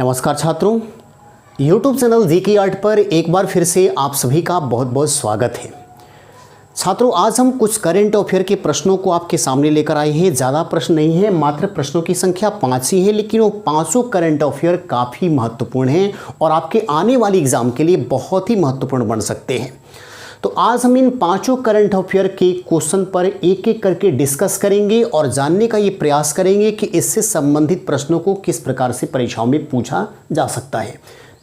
नमस्कार छात्रों, YouTube channel GK art पर एक बार फिर से आप सभी का बहुत बहुत स्वागत है। छात्रों, आज हम कुछ करंट अफेयर के प्रश्नों को आपके सामने लेकर आए हैं। ज़्यादा प्रश्न नहीं है, मात्र प्रश्नों की संख्या 5 ही है, लेकिन वो पांचों करंट अफेयर काफ़ी महत्वपूर्ण हैं और आपके आने वाली एग्ज़ाम के लिए बहुत ही महत्वपूर्ण बन सकते हैं। तो आज हम इन पांचों करंट अफेयर के क्वेश्चन पर एक एक करके डिस्कस करेंगे और जानने का ये प्रयास करेंगे कि इससे संबंधित प्रश्नों को किस प्रकार से परीक्षाओं में पूछा जा सकता है।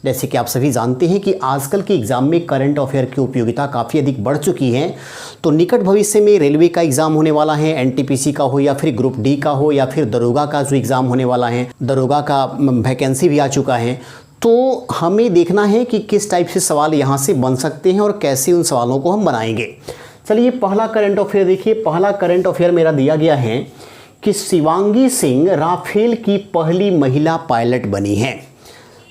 जैसे कि आप सभी जानते हैं कि आजकल के एग्ज़ाम में करंट अफेयर की उपयोगिता काफ़ी अधिक बढ़ चुकी है। तो निकट भविष्य में रेलवे का एग्ज़ाम होने वाला है, एनटीपीसी का हो या फिर ग्रुप डी का हो या फिर दरोगा का जो एग्ज़ाम होने वाला है, दरोगा का वैकेंसी भी आ चुका है। तो हमें देखना है कि किस टाइप से सवाल यहाँ से बन सकते हैं और कैसे उन सवालों को हम बनाएंगे। चलिए पहला करंट अफेयर देखिए। पहला करंट अफेयर मेरा दिया गया है कि शिवांगी सिंह राफेल की पहली महिला पायलट बनी है।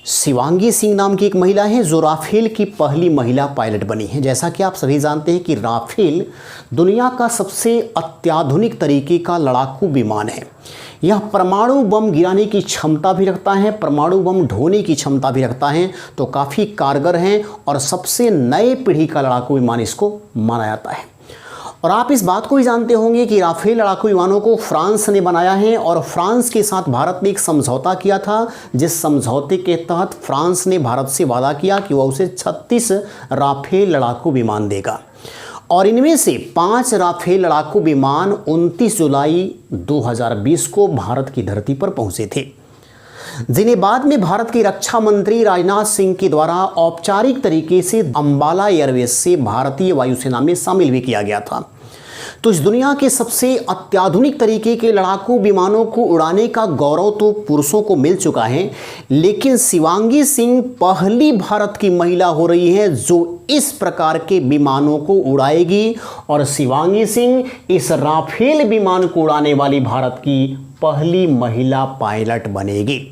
शिवांगी सिंह नाम की एक महिला है जो राफेल की पहली महिला पायलट बनी है। जैसा कि आप सभी जानते हैं कि राफेल दुनिया का सबसे अत्याधुनिक तरीके का लड़ाकू विमान है। यह परमाणु बम गिराने की क्षमता भी रखता है, परमाणु बम ढोने की क्षमता भी रखता है, तो काफ़ी कारगर है और सबसे नए पीढ़ी का लड़ाकू विमान इसको माना जाता है। और आप इस बात को भी जानते होंगे कि राफेल लड़ाकू विमानों को फ्रांस ने बनाया है और फ्रांस के साथ भारत ने एक समझौता किया था, जिस समझौते के तहत फ्रांस ने भारत से वादा किया कि वह उसे 36 राफेल लड़ाकू विमान देगा और इनमें से 5 राफेल लड़ाकू विमान 29 जुलाई 2020 को भारत की धरती पर पहुंचे थे, जिन्हें बाद में भारत के रक्षा मंत्री राजनाथ सिंह के द्वारा औपचारिक तरीके से अंबाला एयरवेज से भारतीय वायुसेना में शामिल भी किया गया था। तो इस दुनिया के सबसे अत्याधुनिक तरीके के लड़ाकू विमानों को उड़ाने का गौरव तो पुरुषों को मिल चुका है, लेकिन शिवांगी सिंह पहली भारत की महिला हो रही है जो इस प्रकार के विमानों को उड़ाएगी और शिवांगी सिंह इस राफेल विमान को उड़ाने वाली भारत की पहली महिला पायलट बनेगी।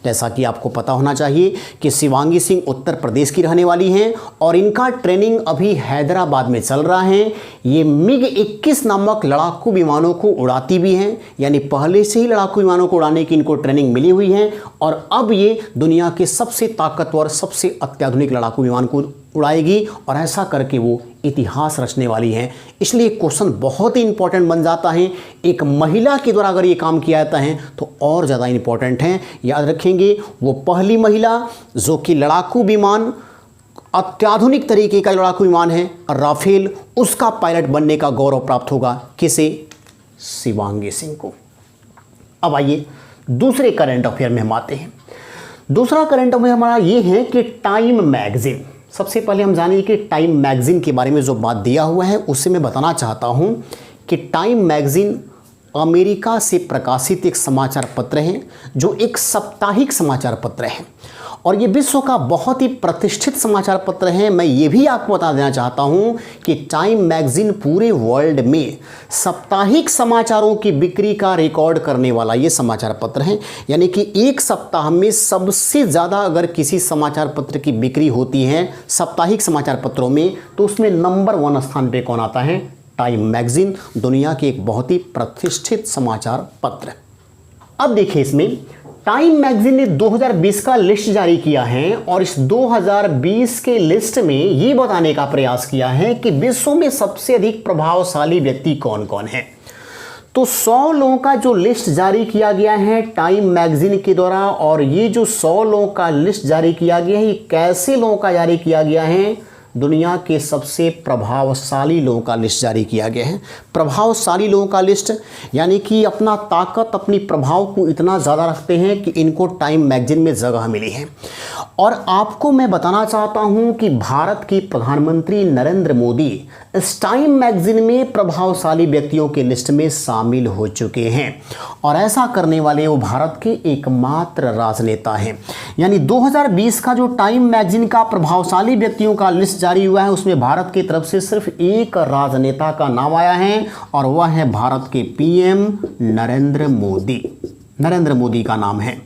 जैसा कि आपको पता होना चाहिए कि शिवांगी सिंह उत्तर प्रदेश की रहने वाली हैं और इनका ट्रेनिंग अभी हैदराबाद में चल रहा है। ये मिग 21 नामक लड़ाकू विमानों को उड़ाती भी हैं, यानी पहले से ही लड़ाकू विमानों को उड़ाने की इनको ट्रेनिंग मिली हुई है और अब ये दुनिया के सबसे ताकतवर, सबसे अत्याधुनिक लड़ाकू विमान को उड़ाएगी और ऐसा करके वो इतिहास रचने वाली हैं। इसलिए क्वेश्चन बहुत ही इंपॉर्टेंट बन जाता है। एक महिला के द्वारा अगर ये काम किया जाता है तो और ज़्यादा इंपॉर्टेंट है। याद रखेंगे, वो पहली महिला जो कि लड़ाकू विमान, अत्याधुनिक तरीके का लड़ाकू विमान है राफेल, उसका पायलट बनने का गौरव प्राप्त होगा किसे? शिवांगी सिंह को। अब आइए दूसरे करंट अफेयर में हम आते हैं। दूसरा करंट अफेयर हमारा ये है कि टाइम मैगजीन। सबसे पहले हम जानिए कि टाइम मैगजीन के बारे में जो बात दिया हुआ है उससे मैं बताना चाहता हूं कि टाइम मैगजीन अमेरिका से प्रकाशित एक समाचार पत्र है जो एक साप्ताहिक समाचार पत्र है और ये विश्व का बहुत ही प्रतिष्ठित समाचार पत्र है। मैं ये भी आपको बता देना चाहता हूँ कि टाइम मैगजीन पूरे वर्ल्ड में साप्ताहिक समाचारों की बिक्री का रिकॉर्ड करने वाला ये समाचार पत्र है। यानी कि एक सप्ताह में सबसे ज़्यादा अगर किसी समाचार पत्र की बिक्री होती है साप्ताहिक समाचार पत्रों में, तो उसमें नंबर 1 स्थान पे कौन आता है? टाइम मैगजीन, दुनिया के एक बहुत ही प्रतिष्ठित समाचार पत्र। अब देखिए, इसमें टाइम मैगजीन ने 2020 का लिस्ट जारी किया है और इस 2020 के लिस्ट में ये बताने का प्रयास किया है कि विश्व में सबसे अधिक प्रभावशाली व्यक्ति कौन कौन है। तो 100 लोगों का जो लिस्ट जारी किया गया है टाइम मैगजीन के द्वारा, और ये जो 100 लोगों का लिस्ट जारी किया गया है, ये कैसे लोगों का जारी किया गया है? दुनिया के सबसे प्रभावशाली लोगों का लिस्ट जारी किया गया है। प्रभावशाली लोगों का लिस्ट यानी कि अपना ताकत, अपनी प्रभाव को इतना ज़्यादा रखते हैं कि इनको टाइम मैगजीन में जगह मिली है। और आपको मैं बताना चाहता हूं कि भारत के प्रधानमंत्री नरेंद्र मोदी इस टाइम मैगजीन में प्रभावशाली व्यक्तियों के लिस्ट में शामिल हो चुके हैं और ऐसा करने वाले वो भारत के एकमात्र राजनेता हैं। यानी 2020 का जो टाइम मैगजीन का प्रभावशाली व्यक्तियों का लिस्ट जारी हुआ है उसमें भारत की तरफ से सिर्फ एक राजनेता का नाम आया है और वह है भारत के पीएम नरेंद्र मोदी। नरेंद्र मोदी का नाम है।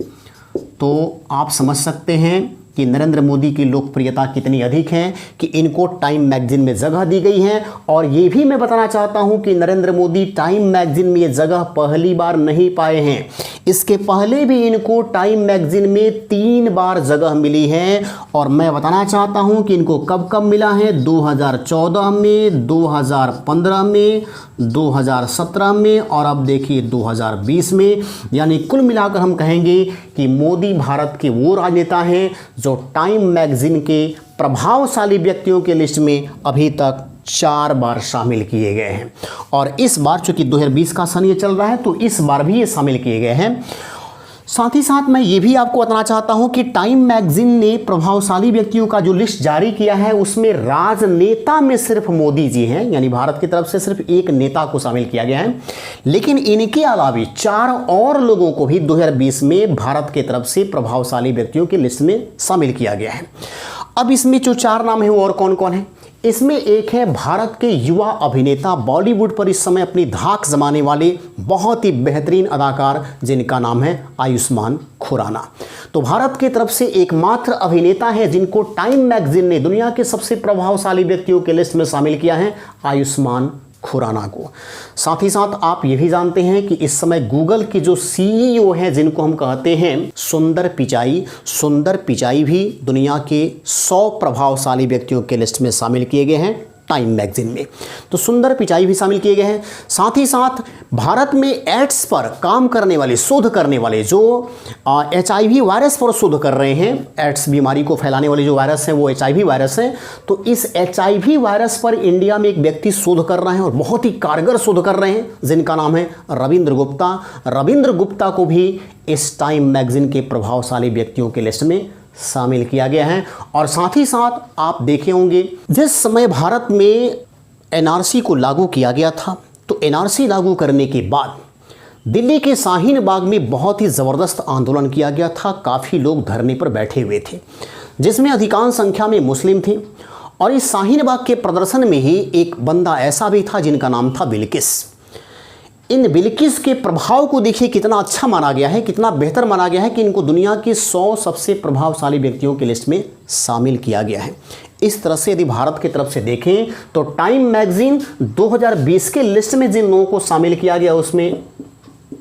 तो आप समझ सकते हैं कि नरेंद्र मोदी की लोकप्रियता कितनी अधिक है कि इनको टाइम मैगजीन में जगह दी गई है। और ये भी मैं बताना चाहता हूं कि नरेंद्र मोदी टाइम मैगजीन में ये जगह पहली बार नहीं पाए हैं। इसके पहले भी इनको टाइम मैगजीन में 3 बार जगह मिली है और मैं बताना चाहता हूं कि इनको कब कब मिला है, 2014 में, 2015 में, 2017 में और अब देखिए 2020 में। यानी कुल मिलाकर हम कहेंगे कि मोदी भारत के वो राजनेता हैं जो टाइम मैगजीन के प्रभावशाली व्यक्तियों के लिस्ट में अभी तक 4 बार शामिल किए गए हैं। और इस बार चूंकि 2020 का सन ये चल रहा है तो इस बार भी ये शामिल किए गए हैं। साथ ही साथ मैं ये भी आपको बताना चाहता हूं कि टाइम मैगजीन ने प्रभावशाली व्यक्तियों का जो लिस्ट जारी किया है उसमें राजनेता में सिर्फ मोदी जी हैं, यानी भारत की तरफ से सिर्फ एक नेता को शामिल किया गया है। लेकिन इनके अलावा 4 और लोगों को भी 2020 में भारत की तरफ से प्रभावशाली व्यक्तियों की लिस्ट में शामिल किया गया है। अब इसमें जो 4 नाम है वो और कौन कौन है, इसमें एक है भारत के युवा अभिनेता, बॉलीवुड पर इस समय अपनी धाक जमाने वाले बहुत ही बेहतरीन अदाकार जिनका नाम है आयुष्मान खुराना। तो भारत की तरफ से एकमात्र अभिनेता है जिनको टाइम मैगजीन ने दुनिया के सबसे प्रभावशाली व्यक्तियों के लिस्ट में शामिल किया है, आयुष्मान खुराना को। साथ ही साथ आप ये भी जानते हैं कि इस समय गूगल के जो सीईओ हैं जिनको हम कहते हैं सुंदर पिचाई भी दुनिया के 100 प्रभावशाली व्यक्तियों के लिस्ट में शामिल किए गए हैं टाइम मैगजीन में। तो सुंदर पिचाई भी शामिल किए गए हैं। साथ ही साथ भारत में एड्स पर काम करने वाले, शोध करने वाले जो HIV वायरस पर शोध कर रहे हैं, एड्स बीमारी को फैलाने वाले जो वायरस हैं वो HIV वायरस है। तो इस HIV वायरस पर इंडिया में एक व्यक्ति शोध कर रहे हैं और बहुत ही कारगर शोध कर रहे हैं जिनका नाम है रविंद्र गुप्ता। रविंद्र गुप्ता को भी इस टाइम मैगजीन के प्रभावशाली व्यक्तियों के लिस्ट में शामिल किया गया है। और साथ ही साथ आप देखे होंगे जिस समय भारत में NRC को लागू किया गया था तो NRC लागू करने के बाद दिल्ली के शाहीन बाग में बहुत ही ज़बरदस्त आंदोलन किया गया था। काफ़ी लोग धरने पर बैठे हुए थे जिसमें अधिकांश संख्या में मुस्लिम थे। और इस शाहीन बाग के प्रदर्शन में ही एक बंदा ऐसा भी था जिनका नाम था बिल्किस। इन बिल्किस के प्रभाव को देखिए कितना अच्छा माना गया है, कितना बेहतर माना गया है कि इनको दुनिया के 100 सबसे प्रभावशाली व्यक्तियों की लिस्ट में शामिल किया गया है। इस तरह से यदि भारत की तरफ से देखें तो टाइम मैगजीन 2020 के लिस्ट में जिन लोगों को शामिल किया गया उसमें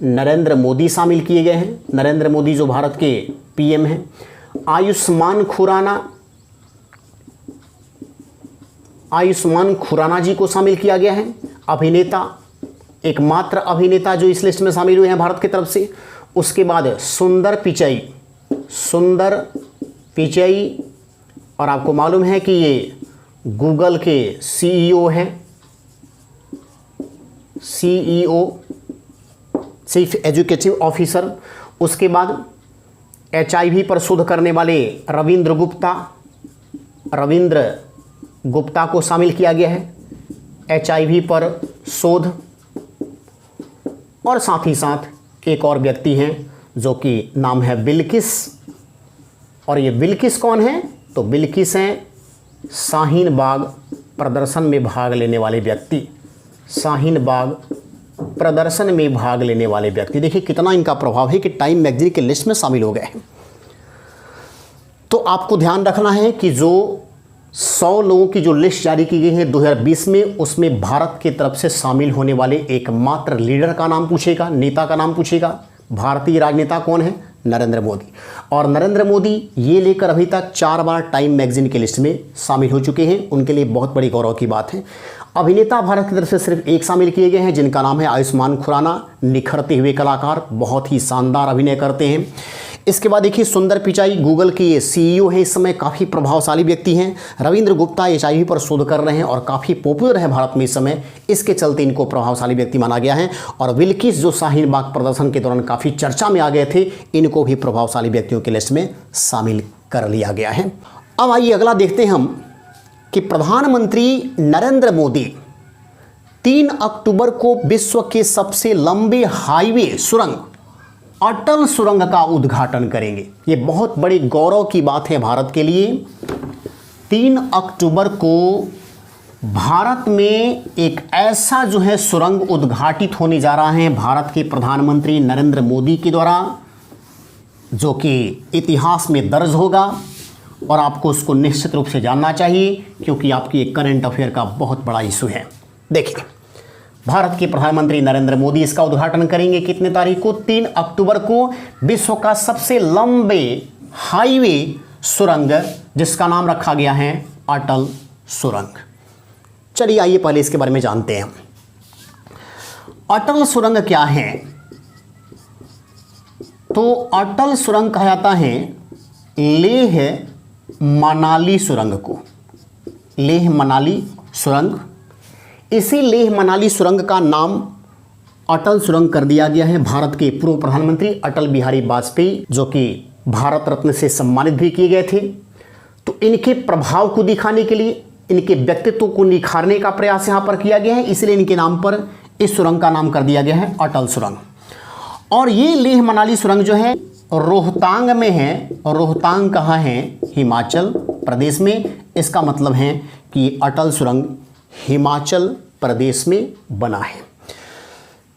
नरेंद्र मोदी शामिल किए गए हैं। नरेंद्र मोदी जो भारत के PM हैं। आयुष्मान खुराना जी को शामिल किया गया है, अभिनेता, एकमात्र अभिनेता जो इस लिस्ट में शामिल हुए हैं भारत की तरफ से। उसके बाद सुंदर पिचई और आपको मालूम है कि ये गूगल के CEO हैं, चीफ एजुकेटिव ऑफिसर। उसके बाद HIV पर शोध करने वाले रविंद्र गुप्ता को शामिल किया गया है, HIV पर शोध। और साथ ही साथ एक और व्यक्ति हैं जो कि नाम है बिल्किस। और ये बिल्किस कौन है, तो बिल्किस हैं शाहीन बाग प्रदर्शन में भाग लेने वाले व्यक्ति। शाहीन बाग प्रदर्शन में भाग लेने वाले व्यक्ति, देखिए कितना इनका प्रभाव है कि टाइम मैगजीन के लिस्ट में शामिल हो गए हैं। तो आपको ध्यान रखना है कि जो 100 लोगों की जो लिस्ट जारी की गई है 2020 में, उसमें भारत की तरफ से शामिल होने वाले एकमात्र लीडर का नाम पूछेगा, नेता का नाम पूछेगा। भारतीय राजनेता कौन है, नरेंद्र मोदी। और नरेंद्र मोदी ये लेकर अभी तक 4 बार टाइम मैगजीन की लिस्ट में शामिल हो चुके हैं, उनके लिए बहुत बड़ी गौरव की बात है। अभिनेता भारत की तरफ से सिर्फ एक शामिल किए गए हैं जिनका नाम है आयुष्मान खुराना, निखरते हुए कलाकार, बहुत ही शानदार अभिनय करते हैं। इसके बाद देखिए सुंदर पिचाई गूगल के ये CEO हैं, इस समय काफ़ी प्रभावशाली व्यक्ति हैं। रविंद्र गुप्ता HIV पर शोध कर रहे हैं और काफ़ी पॉपुलर है भारत में इस समय, इसके चलते इनको प्रभावशाली व्यक्ति माना गया है। और बिल्किस जो शाहीन बाग प्रदर्शन के दौरान काफ़ी चर्चा में आ गए थे, इनको भी प्रभावशाली व्यक्तियों की लिस्ट में शामिल कर लिया गया है। अब आइए अगला देखते हैं हम कि प्रधानमंत्री नरेंद्र मोदी 3 अक्टूबर को विश्व के सबसे लंबे हाईवे सुरंग अटल सुरंग का उद्घाटन करेंगे। ये बहुत बड़ी गौरव की बात है भारत के लिए। 3 अक्टूबर को भारत में एक ऐसा जो है सुरंग उद्घाटित होने जा रहा है भारत के प्रधानमंत्री नरेंद्र मोदी के द्वारा, जो कि इतिहास में दर्ज होगा और आपको उसको निश्चित रूप से जानना चाहिए क्योंकि आपकी एक करंट अफेयर का बहुत बड़ा इशू है। देखिए, भारत के प्रधानमंत्री नरेंद्र मोदी इसका उद्घाटन करेंगे। कितने तारीख को? 3 अक्टूबर को। विश्व का सबसे लंबे हाईवे सुरंग जिसका नाम रखा गया है अटल सुरंग। चलिए आइए पहले इसके बारे में जानते हैं। अटल सुरंग क्या है? तो अटल सुरंग कहा जाता है लेह मनाली सुरंग को। लेह मनाली सुरंग, इसी लेह मनाली सुरंग का नाम अटल सुरंग कर दिया गया है भारत के पूर्व प्रधानमंत्री अटल बिहारी वाजपेयी, जो कि भारत रत्न से सम्मानित भी किए गए थे। तो इनके प्रभाव को दिखाने के लिए, इनके व्यक्तित्व को निखारने का प्रयास यहाँ पर किया गया है, इसलिए इनके नाम पर इस सुरंग का नाम कर दिया गया है अटल सुरंग। और ये लेह मनाली सुरंग जो है रोहतांग में है। रोहतांग कहाँ है? हिमाचल प्रदेश में। इसका मतलब है कि अटल सुरंग हिमाचल प्रदेश में बना है।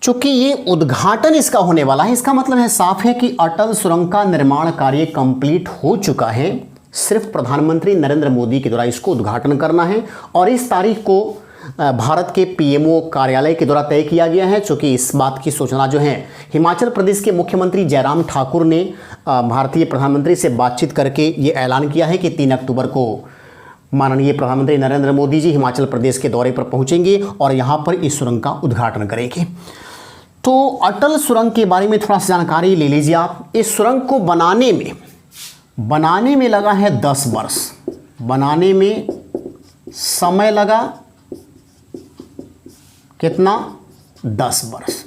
चूंकि ये उद्घाटन इसका होने वाला है, इसका मतलब है साफ है कि अटल सुरंग का निर्माण कार्य कंप्लीट हो चुका है। सिर्फ प्रधानमंत्री नरेंद्र मोदी के द्वारा इसको उद्घाटन करना है और इस तारीख को भारत के पीएमओ कार्यालय के द्वारा तय किया गया है। चूँकि इस बात की सूचना जो है हिमाचल प्रदेश के मुख्यमंत्री जयराम ठाकुर ने भारतीय प्रधानमंत्री से बातचीत करके ये ऐलान किया है कि 3 अक्टूबर को माननीय प्रधानमंत्री नरेंद्र मोदी जी हिमाचल प्रदेश के दौरे पर पहुंचेंगे और यहाँ पर इस सुरंग का उद्घाटन करेंगे। तो अटल सुरंग के बारे में थोड़ा सा जानकारी ले लीजिए आप। इस सुरंग को बनाने में लगा है 10 वर्ष। बनाने में समय लगा कितना? 10 वर्ष।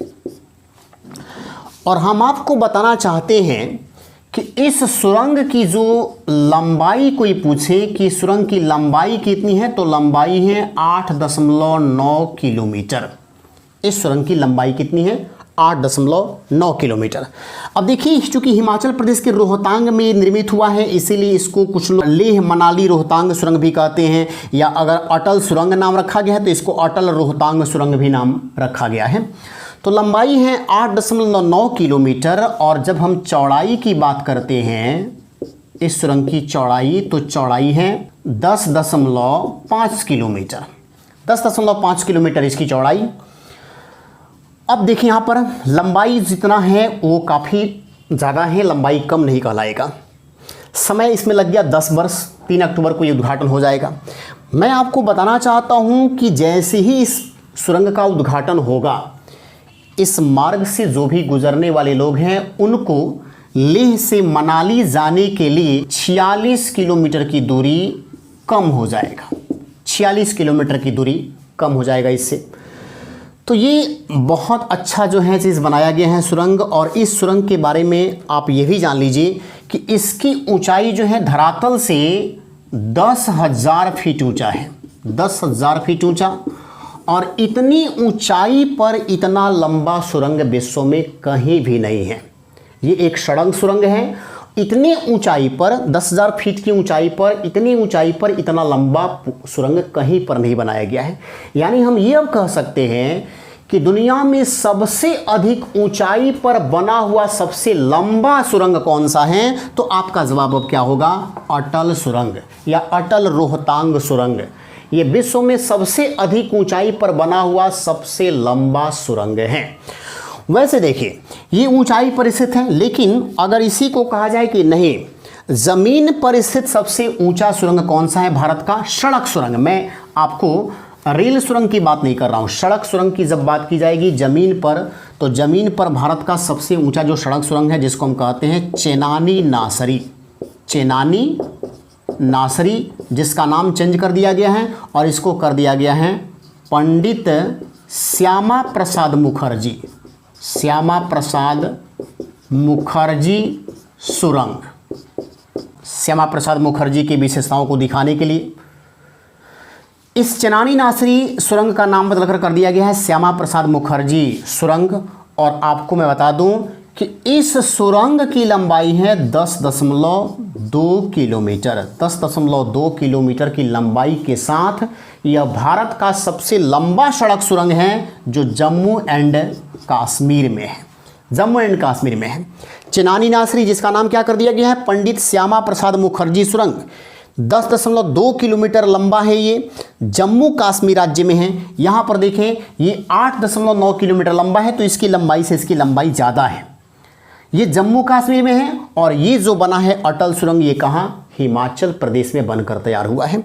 और हम आपको बताना चाहते हैं कि इस सुरंग की जो लंबाई, कोई पूछे कि सुरंग की लंबाई कितनी है, तो लंबाई है 8.9 किलोमीटर। इस सुरंग की लंबाई कितनी है? 8.9 किलोमीटर। अब देखिए, चूंकि हिमाचल प्रदेश के रोहतांग में निर्मित हुआ है, इसीलिए इसको कुछ लोग लेह मनाली रोहतांग सुरंग भी कहते हैं, या अगर अटल सुरंग नाम रखा गया है तो इसको अटल रोहतांग सुरंग भी नाम रखा गया है। तो लंबाई है 8.9 किलोमीटर। और जब हम चौड़ाई की बात करते हैं, इस सुरंग की चौड़ाई, तो चौड़ाई है 10.5 किलोमीटर। 10.5 किलोमीटर इसकी चौड़ाई। अब देखिए यहाँ पर लंबाई जितना है वो काफ़ी ज़्यादा है, लंबाई कम नहीं कहलाएगा। समय इसमें लग गया 10 वर्ष। 3 अक्टूबर को ये उद्घाटन हो जाएगा। मैं आपको बताना चाहता हूँ कि जैसे ही इस सुरंग का उद्घाटन होगा, इस मार्ग से जो भी गुजरने वाले लोग हैं उनको लेह से मनाली जाने के लिए 46 किलोमीटर की दूरी कम हो जाएगा। 46 किलोमीटर की दूरी कम हो जाएगा इससे। तो ये बहुत अच्छा जो है चीज़ बनाया गया है सुरंग। और इस सुरंग के बारे में आप ये भी जान लीजिए कि इसकी ऊंचाई जो है धरातल से 10,000 फीट ऊंचा है। 10,000 फीट ऊंचा। और इतनी ऊंचाई पर इतना लंबा सुरंग विश्व में कहीं भी नहीं है। ये एक सड़क सुरंग है। इतनी ऊंचाई पर 10,000 फीट की ऊंचाई पर, इतनी ऊंचाई पर इतना लंबा सुरंग कहीं पर नहीं बनाया गया है। यानी हम ये अब कह सकते हैं कि दुनिया में सबसे अधिक ऊंचाई पर बना हुआ सबसे लंबा सुरंग कौन सा है? तो आपका जवाब अब क्या होगा? अटल सुरंग या अटल रोहतांग सुरंग। ये विश्व में सबसे अधिक ऊंचाई पर बना हुआ सबसे लंबा सुरंग है। वैसे देखिए, ये ऊंचाई पर स्थित है, लेकिन अगर इसी को कहा जाए कि नहीं, ज़मीन पर स्थित सबसे ऊंचा सुरंग कौन सा है भारत का? सड़क सुरंग। मैं आपको रेल सुरंग की बात नहीं कर रहा हूँ। सड़क सुरंग की जब बात की जाएगी ज़मीन पर, तो ज़मीन पर भारत का सबसे ऊंचा जो सड़क सुरंग है, जिसको हम कहते हैं चेनानी नासरी। चेनानी नासरी, जिसका नाम चेंज कर दिया गया है और इसको कर दिया गया है पंडित श्यामा प्रसाद मुखर्जी। श्यामा प्रसाद मुखर्जी सुरंग। श्यामा प्रसाद मुखर्जी की विशेषताओं को दिखाने के लिए इस चेनानी नासरी सुरंग का नाम बदलकर कर दिया गया है श्यामा प्रसाद मुखर्जी सुरंग। और आपको मैं बता दूं कि इस सुरंग की लंबाई है 10.2 किलोमीटर। 10.2 किलोमीटर की लंबाई के साथ यह भारत का सबसे लंबा सड़क सुरंग है, जो जम्मू एंड कश्मीर में है। जम्मू एंड कश्मीर में है चेनानी नासरी, जिसका नाम क्या कर दिया गया है? पंडित श्यामा प्रसाद मुखर्जी सुरंग। 10.2 किलोमीटर लंबा है ये, जम्मू कश्मीर राज्य में है। यहाँ पर देखें ये 8.9 किलोमीटर लंबा है, तो इसकी लंबाई से इसकी लंबाई ज़्यादा है। ये जम्मू कश्मीर में है और ये जो बना है अटल सुरंग, ये कहाँ, हिमाचल प्रदेश में बनकर तैयार हुआ है।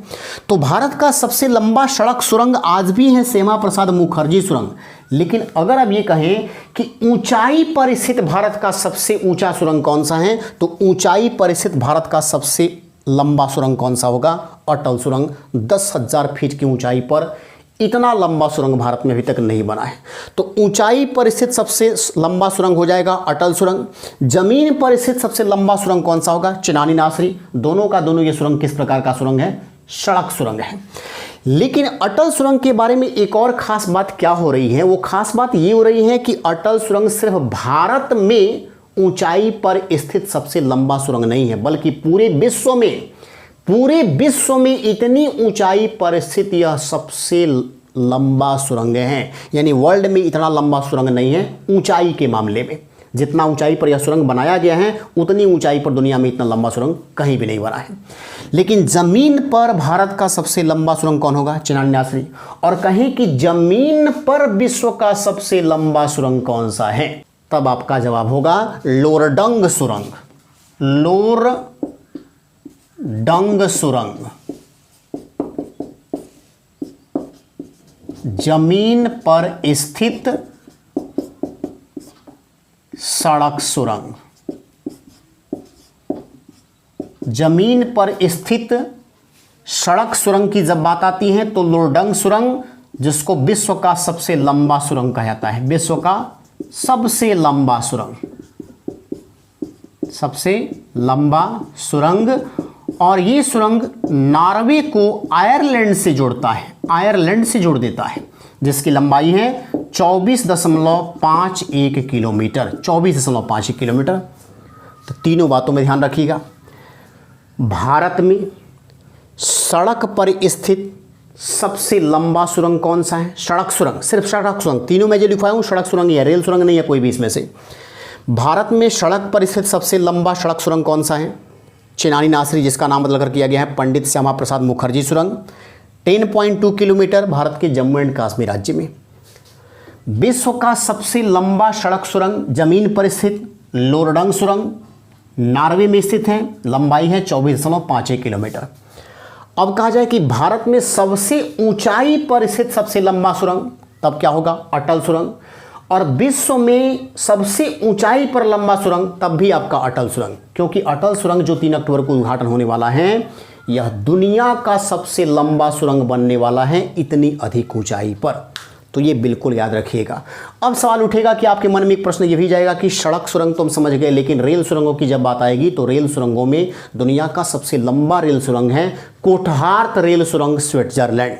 तो भारत का सबसे लंबा सड़क सुरंग आज भी है श्यामा प्रसाद मुखर्जी सुरंग। लेकिन अगर अब ये कहें कि ऊंचाई पर स्थित भारत का सबसे ऊंचा सुरंग कौन सा है, तो ऊंचाई पर स्थित भारत का सबसे लंबा सुरंग कौन सा होगा, अटल सुरंग। 10,000 फीट की ऊंचाई पर इतना लंबा सुरंग भारत में अभी तक नहीं बना है। तो ऊंचाई पर स्थित सबसे लंबा सुरंग हो जाएगा अटल सुरंग। जमीन पर स्थित सबसे लंबा सुरंग कौन सा होगा, चिनानी नासरी। दोनों का दोनों ये सुरंग किस प्रकार का सुरंग है, सड़क सुरंग है। लेकिन अटल सुरंग के बारे में एक और खास बात क्या हो रही है, वो खास बात ये हो रही है कि अटल सुरंग सिर्फ भारत में ऊंचाई पर स्थित सबसे लंबा सुरंग नहीं है, बल्कि पूरे विश्व में इतनी ऊंचाई पर स्थित यह सबसे लंबा सुरंग है। यानी वर्ल्ड में इतना लंबा सुरंग नहीं है ऊंचाई के मामले में। जितना ऊंचाई पर यह सुरंग बनाया गया है, उतनी ऊंचाई पर दुनिया में इतना लंबा सुरंग कहीं भी नहीं बना है। लेकिन जमीन पर भारत का सबसे लंबा सुरंग कौन होगा, चिनानी नासरी। और कहें कि जमीन पर विश्व का सबसे लंबा सुरंग कौन सा है, तब आपका जवाब होगा लोरडंग सुरंग। लोरडंग सुरंग जमीन पर स्थित सड़क सुरंग। जमीन पर स्थित सड़क सुरंग की जब बात आती है तो लोरडंग सुरंग, जिसको विश्व का सबसे लंबा सुरंग कहा जाता है, विश्व का सबसे लंबा सुरंग, सबसे लंबा सुरंग। और ये सुरंग नॉर्वे को आयरलैंड से जोड़ता है, आयरलैंड से जोड़ देता है, जिसकी लंबाई है 24.51 किलोमीटर, 24.51 किलोमीटर। तो तीनों बातों में ध्यान रखिएगा। भारत में सड़क पर स्थित सबसे लंबा सुरंग कौन सा है, सड़क सुरंग, सिर्फ सड़क सुरंग। तीनों में जो लिखवाया हूँ सड़क सुरंग है, रेल सुरंग नहीं है कोई भी इसमें से। भारत में सड़क पर स्थित सबसे लंबा सड़क सुरंग कौन सा है, चिनानी नासरी, जिसका नाम बदलकर किया गया है पंडित श्यामा प्रसाद मुखर्जी सुरंग। 10.2 किलोमीटर भारत के जम्मू एंड कश्मीर राज्य में। विश्व का सबसे लंबा सड़क सुरंग जमीन पर स्थित लोरडंग सुरंग नॉर्वे में स्थित है, लंबाई है 24.51 किलोमीटर। अब कहा जाए कि भारत में सबसे ऊंचाई पर स्थित सबसे लंबा सुरंग, तब क्या होगा, अटल सुरंग। और विश्व में सबसे ऊंचाई पर लंबा सुरंग, तब भी आपका अटल सुरंग, क्योंकि अटल सुरंग जो 3 अक्टूबर को उद्घाटन होने वाला है, यह दुनिया का सबसे लंबा सुरंग बनने वाला है इतनी अधिक ऊंचाई पर। तो ये बिल्कुल याद रखिएगा। अब सवाल उठेगा कि आपके मन में एक प्रश्न ये भी जाएगा कि सड़क सुरंग तो हम समझ गए, लेकिन रेल सुरंगों की जब बात आएगी तो रेल सुरंगों में दुनिया का सबसे लंबा रेल सुरंग है कोटहार्थ रेल सुरंग, स्विट्जरलैंड।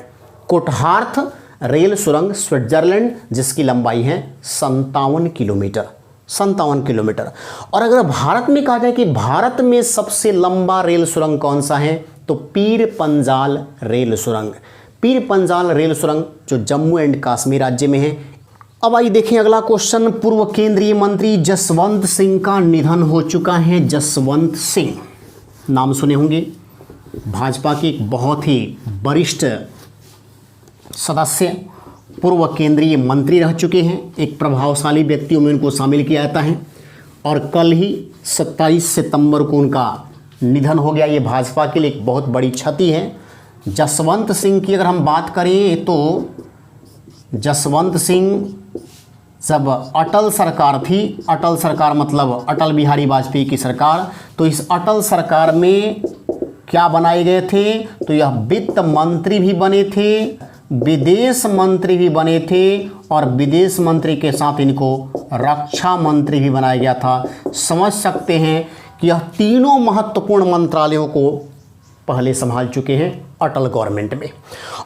कोटहार्थ रेल सुरंग स्विट्जरलैंड, जिसकी लंबाई है 57 किलोमीटर, 57 किलोमीटर। और अगर भारत में कहा जाए कि भारत में सबसे लंबा रेल सुरंग कौन सा है, तो पीर पंजाल रेल सुरंग। पीर पंजाल रेल सुरंग जो जम्मू एंड कश्मीर राज्य में है। अब आइए देखें अगला क्वेश्चन। पूर्व केंद्रीय मंत्री जसवंत सिंह का निधन हो चुका है। जसवंत सिंह नाम सुने होंगे, भाजपा के एक बहुत ही वरिष्ठ सदस्य, पूर्व केंद्रीय मंत्री रह चुके हैं, एक प्रभावशाली व्यक्तियों में उनको शामिल किया जाता है। और कल ही 27 सितंबर को उनका निधन हो गया। ये भाजपा के लिए एक बहुत बड़ी क्षति है। जसवंत सिंह की अगर हम बात करें तो जसवंत सिंह जब अटल सरकार थी, अटल सरकार मतलब अटल बिहारी वाजपेयी की सरकार, तो इस अटल सरकार में क्या बनाए गए थे, तो यह वित्त मंत्री भी बने थे, विदेश मंत्री भी बने थे, और विदेश मंत्री के साथ इनको रक्षा मंत्री भी बनाया गया था। समझ सकते हैं कि यह तीनों महत्वपूर्ण मंत्रालयों को पहले संभाल चुके हैं अटल गवर्नमेंट में।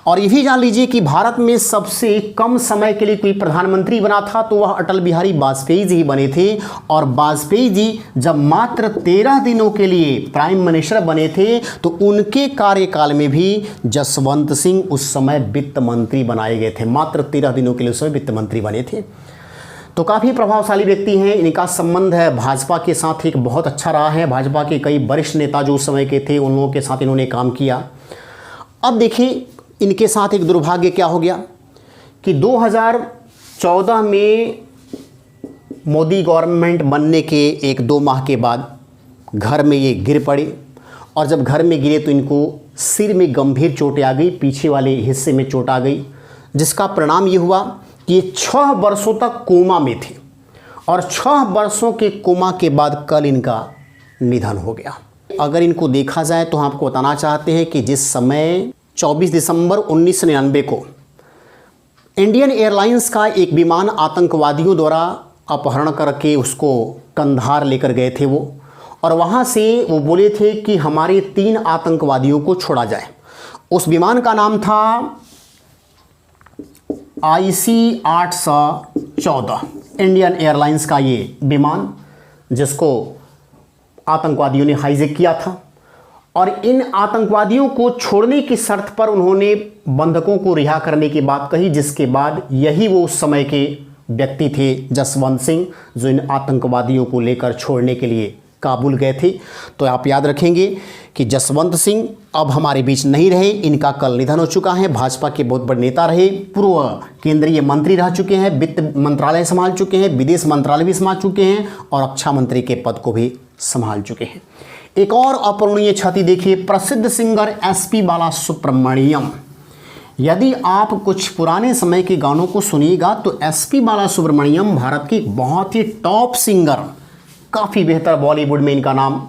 और ये भी जान लीजिए कि भारत में सबसे कम समय के लिए कोई प्रधानमंत्री बना था तो वह अटल बिहारी वाजपेयी जी बने थे। और वाजपेयी जी जब मात्र 13 दिनों के लिए प्राइम मिनिस्टर बने थे तो उनके कार्यकाल में भी जसवंत सिंह उस समय वित्त मंत्री बनाए गए थे। मात्र 13 दिनों के लिए उस समय वित्त मंत्री बने थे। तो काफ़ी प्रभावशाली व्यक्ति हैं। इनका संबंध है भाजपा के साथ एक बहुत अच्छा रहा है। भाजपा के कई वरिष्ठ नेता जो उस समय के थे उन लोगों के साथ इन्होंने काम किया। अब देखिए इनके साथ एक दुर्भाग्य क्या हो गया कि 2014 में मोदी गवर्नमेंट बनने के 1-2 माह के बाद घर में ये गिर पड़े, और जब घर में गिरे तो इनको सिर में गंभीर चोटें आ गई, पीछे वाले हिस्से में चोट आ गई, जिसका परिणाम ये हुआ कि ये 6 वर्षों तक कोमा में थे, और 6 वर्षों के कोमा के बाद कल इनका निधन हो गया। अगर इनको देखा जाए तो हम आपको बताना चाहते हैं कि जिस समय 24 दिसंबर 1999 को इंडियन एयरलाइंस का एक विमान आतंकवादियों द्वारा अपहरण करके उसको कंधार लेकर गए थे वो, और वहाँ से वो बोले थे कि हमारे 3 आतंकवादियों को छोड़ा जाए। उस विमान का नाम था IC-814, इंडियन एयरलाइंस का ये विमान, जिसको आतंकवादियों ने हाईजैक किया था। और इन आतंकवादियों को छोड़ने की शर्त पर उन्होंने बंधकों को रिहा करने की बात कही, जिसके बाद यही वो उस समय के व्यक्ति थे जसवंत सिंह, जो इन आतंकवादियों को लेकर छोड़ने के लिए काबुल गए थे। तो आप याद रखेंगे कि जसवंत सिंह अब हमारे बीच नहीं रहे, इनका कल निधन हो चुका है। भाजपा के बहुत बड़े नेता रहे, पूर्व केंद्रीय मंत्री रह चुके हैं, वित्त मंत्रालय संभाल चुके हैं, विदेश मंत्रालय भी संभाल चुके हैं, और रक्षा मंत्री के पद को भी संभाल चुके हैं। एक और अपूरणीय क्षति देखिए, प्रसिद्ध सिंगर SP बालासुब्रमण्यम। यदि आप कुछ पुराने समय के गानों को सुनिएगा तो SP बालासुब्रमण्यम भारत के बहुत ही टॉप सिंगर, काफ़ी बेहतर बॉलीवुड में इनका नाम।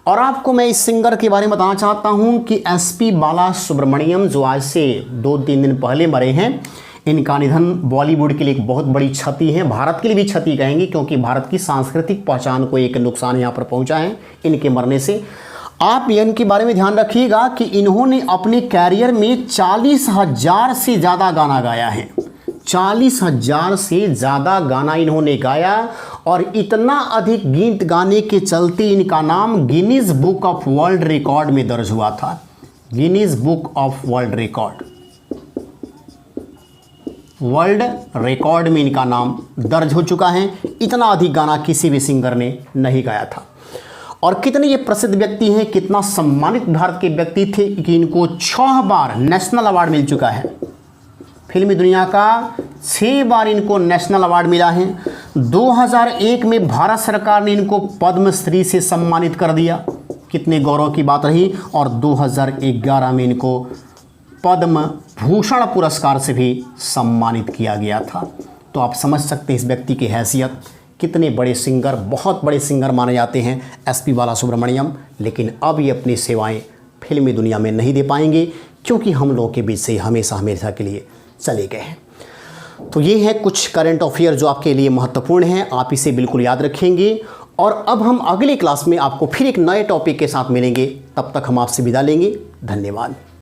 और आपको मैं इस सिंगर के बारे में बताना चाहता हूं कि SP बालासुब्रमण्यम जो आज से 2-3 दिन पहले मरे हैं, इनका निधन बॉलीवुड के लिए एक बहुत बड़ी क्षति है, भारत के लिए भी क्षति कहेंगे, क्योंकि भारत की सांस्कृतिक पहचान को एक नुकसान यहाँ पर पहुँचा है इनके मरने से। आप इनके बारे में ध्यान रखिएगा कि इन्होंने अपने कैरियर में 40,000 से ज़्यादा गाना गाया है। 40,000 से ज़्यादा गाना इन्होंने गाया, और इतना अधिक गीत गाने के चलते इनका नाम Guinness book of world record में दर्ज हुआ था। Guinness book of world record में इनका नाम दर्ज हो चुका है। इतना अधिक गाना किसी भी सिंगर ने नहीं गाया था। और कितने ये प्रसिद्ध व्यक्ति हैं, कितना सम्मानित भारत के व्यक्ति थे कि इनको 6 बार नेशनल अवार्ड मिल चुका है। फिल्मी दुनिया का 6 बार इनको नेशनल अवार्ड मिला है। 2001 में भारत सरकार ने इनको पद्मश्री से सम्मानित कर दिया, कितने गौरव की बात रही। और 2011 में इनको पद्म भूषण पुरस्कार से भी सम्मानित किया गया था। तो आप समझ सकते हैं इस व्यक्ति की हैसियत, कितने बड़े सिंगर, बहुत बड़े सिंगर माने जाते हैं SP बालासुब्रमण्यम। लेकिन अब ये अपनी सेवाएं फिल्मी दुनिया में नहीं दे पाएंगे, क्योंकि हम लोगों के बीच से हमेशा हमेशा के लिए चले गए हैं। तो ये है कुछ करंट अफेयर जो आपके लिए महत्वपूर्ण हैं, आप इसे बिल्कुल याद रखेंगे। और अब हम अगली क्लास में आपको फिर एक नए टॉपिक के साथ मिलेंगे, तब तक हम आपसे विदा लेंगे। धन्यवाद।